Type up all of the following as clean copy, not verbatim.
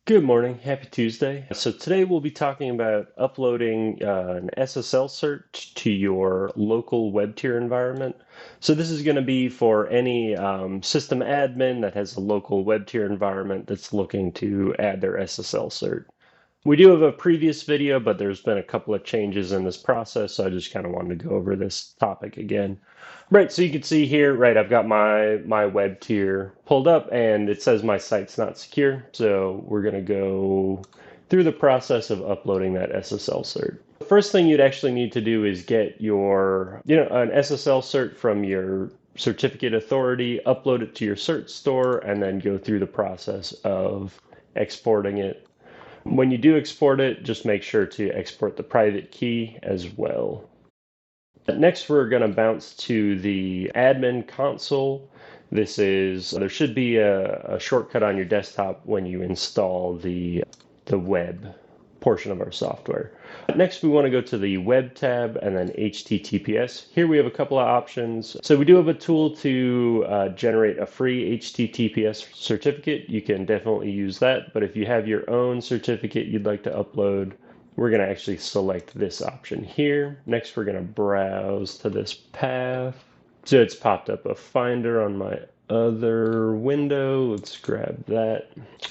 Good morning. Happy Tuesday. So today we'll be talking about uploading an SSL cert to your local web tier environment. So this is going to be for any system admin that has a local web tier environment that's looking to add their SSL cert. We do have a previous video, but there's been a couple of changes in this process, so I just kind of wanted to go over this topic again. Right, so you can see here, right, I've got my web tier pulled up and it says my site's not secure. So we're going to go through the process of uploading that SSL cert. The first thing you'd actually need to do is get your, an SSL cert from your certificate authority, upload it to your cert store, and then go through the process of exporting it. When you do export it, just make sure to export the private key as well. Next, we're going to bounce to the admin console. There should be a shortcut on your desktop when you install the web portion of our software. Next, we want to go to the web tab and then HTTPS. Here we have a couple of options. So we do have a tool to generate a free HTTPS certificate. You can definitely use that, but if you have your own certificate you'd like to upload, we're going to actually select this option here. Next, we're going to browse to this path. So it's popped up a Finder on my other window. Let's grab that.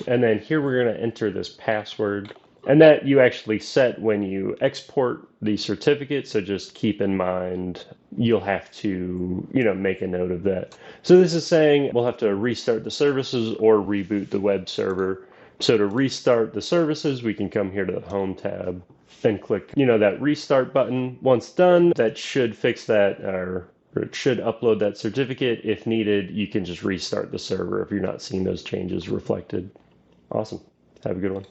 And then here we're going to enter this password. And that you actually set when you export the certificate. So just keep in mind, you'll have to, make a note of that. So this is saying we'll have to restart the services or reboot the web server. So to restart the services, we can come here to the Home tab and click, that restart button. Once done, that should fix that, or it should upload that certificate. If needed, you can just restart the server if you're not seeing those changes reflected. Awesome. Have a good one.